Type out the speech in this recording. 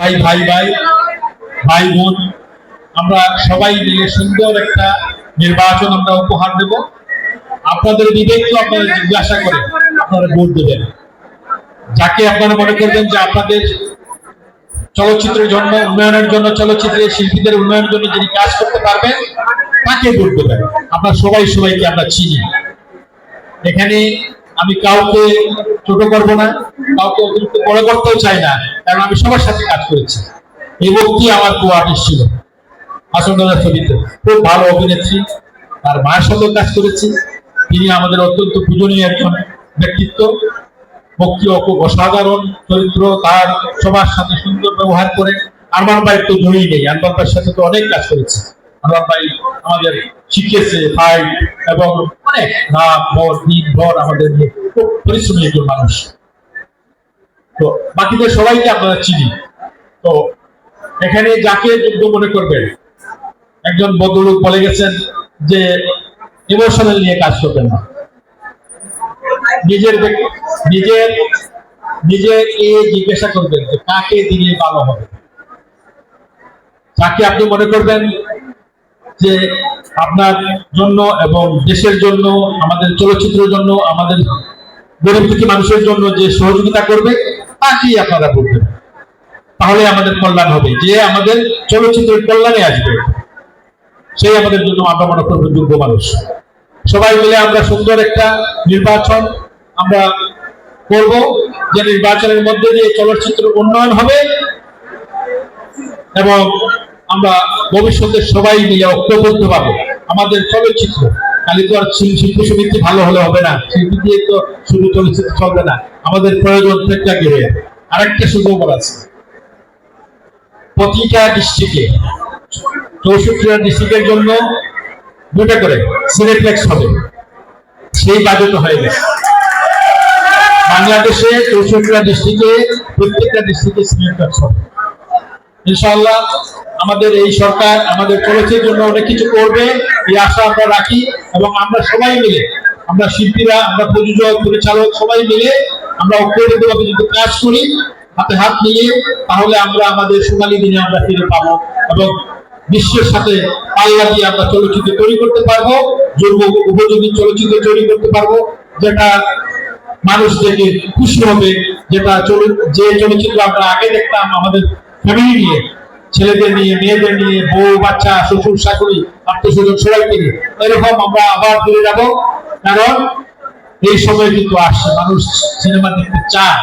ভাই ভাই ভাই ভাই বোন, আমরা সবাই মিলে সুন্দর একটা নির্বাচন আমরা উপহার দেব। আপনাদের বিবেককে আপনারা জিজ্ঞাসা করে আপনারা ভোট দেবেন। যাকে আপনারা মনে করবেন যে আপনাদের চলচ্চিত্রের জন্য, উন্নয়নের জন্য, চলচ্চিত্রের শিল্পীদের উন্নয়নের জন্য যিনি কাজ করতে পারবেন তাকে ভোট দেবেন। আমরা সবাইকে আমরা চিনি। এখানে আমি কাউকে ছোট করবো না, কাউকে অতিরিক্ত বড় করতেও চাই না, কারণ আমি সবার সাথে কাজ করেছি। এই ব্যক্তি আমার কো আর্টিস্ট ছিল আসন্দার ছবিতে, খুব ভালো অভিনেত্রী, তার মায়ের সাথেও কাজ করেছি। তিনি আমাদের অত্যন্ত পূজনীয় একজন ব্যক্তিত্ব, বক্তৃতা খুব অসাধারণ চরিত্র, তার সবার সাথে সুন্দর ব্যবহার করে। আরমান ভাই তো জড়িয়ে নেই, আরমান ভাইয়ের সাথে তো অনেক কাজ করেছে। আরমান ভাই আমাদের শিখিয়েছে ফাইট এবং অনেক রাত ভর দিন ভর আমাদের খুব পরিশ্রমী একজন মানুষ। তো বাকিদের সবাইকে আপনারা চিনি। তো এখানে যাকে যোগ্য মনে করবেন, একজন ভদ্রলোক বলে গেছেন যে ইমোশনাল নিয়ে কাজ করবেন না, নিজেকে জিজ্ঞাসা করবেন যে কাকে দিলে ভালো হবে। যাকে আপনি মনে করবেন যে আপনার জন্য এবং দেশের জন্য, আমাদের চলচ্চিত্রের জন্য, আমাদের গরিব দুঃখী মানুষের জন্য যে সহযোগিতা করবে তাকেই আপনারা ভোট দেবেন। তাহলে আমাদের কল্যাণ হবে। যে আমাদের চলচ্চিত্রের কল্যাণে আসবে সেই আমাদের জন্য আমরা মনে করবো যোগ্য মানুষ। সবাই মিলে আমরা সুন্দর একটা নির্বাচন আমরা করব, যে নির্বাচনের মধ্যে দিয়ে চলচ্চিত্র উন্নয়ন হবে এবং আমরা ভবিষ্যতে সবাই মিলে ঐক্যবদ্ধ পাবো। আমাদের চলচ্চিত্র খালি তো আর শিল্পী সমিতি ভালো হলে হবে না, শিল্পী দিয়ে তো শুধু চলচ্চিত্র চলবে না, আমাদের প্রয়োজন প্রেক্ষাগৃহে আরেকটা সুখবর আছে। প্রতিটা ডিস্ট্রিক্টে 64টা ডিস্ট্রিক্টের জন্য 2টা করে সিনেপ্লেক্স হবে, সেই বাজেট হয়ে গেছে। বাংলাদেশে 64টা ডিস্ট্রিক্টে প্রত্যেকটা ডিস্ট্রিক্টে সিনেপ্লেক্স হবে। ইনশাআল্লাহ আমাদের এই সরকার আমাদের চলচ্চিত্রের জন্য অনেক কিছু করবে, এই আশা আমরা রাখি। এবং আমরা সবাই মিলে, আমরা শিল্পীরা, আমরা প্রযোজক, পরিচালক সবাই মিলে আমরা ঐক্যবদ্ধভাবে যদি কাজ করি, হাতে হাত মিলিয়ে, তাহলে আমরা আমাদের সোনালী দিনে আমরা ফিরে পাবো এবং বিশ্বের সাথে পাল্লা দিয়ে আমরা চলচ্চিত্র তৈরি করতে পারবো, যোগ্য উপযোগী চলচ্চিত্র তৈরি করতে পারবো, যেটা মানুষ দেখে খুশি হবে। যে চলচ্চিত্র আমরা আগে দেখতাম আমাদের ফ্যামিলি নিয়ে, ছেলেদের নিয়ে, মেয়েদের নিয়ে, বউ বাচ্চা, শ্বশুর শাশুড়ি, আত্মীয় স্বজন সবাইকে নিয়ে, এরকম আমরা আবার ফিরে যাবো। কারণ এই সময় কিন্তু আসছে, মানুষ সিনেমা দেখতে চায়।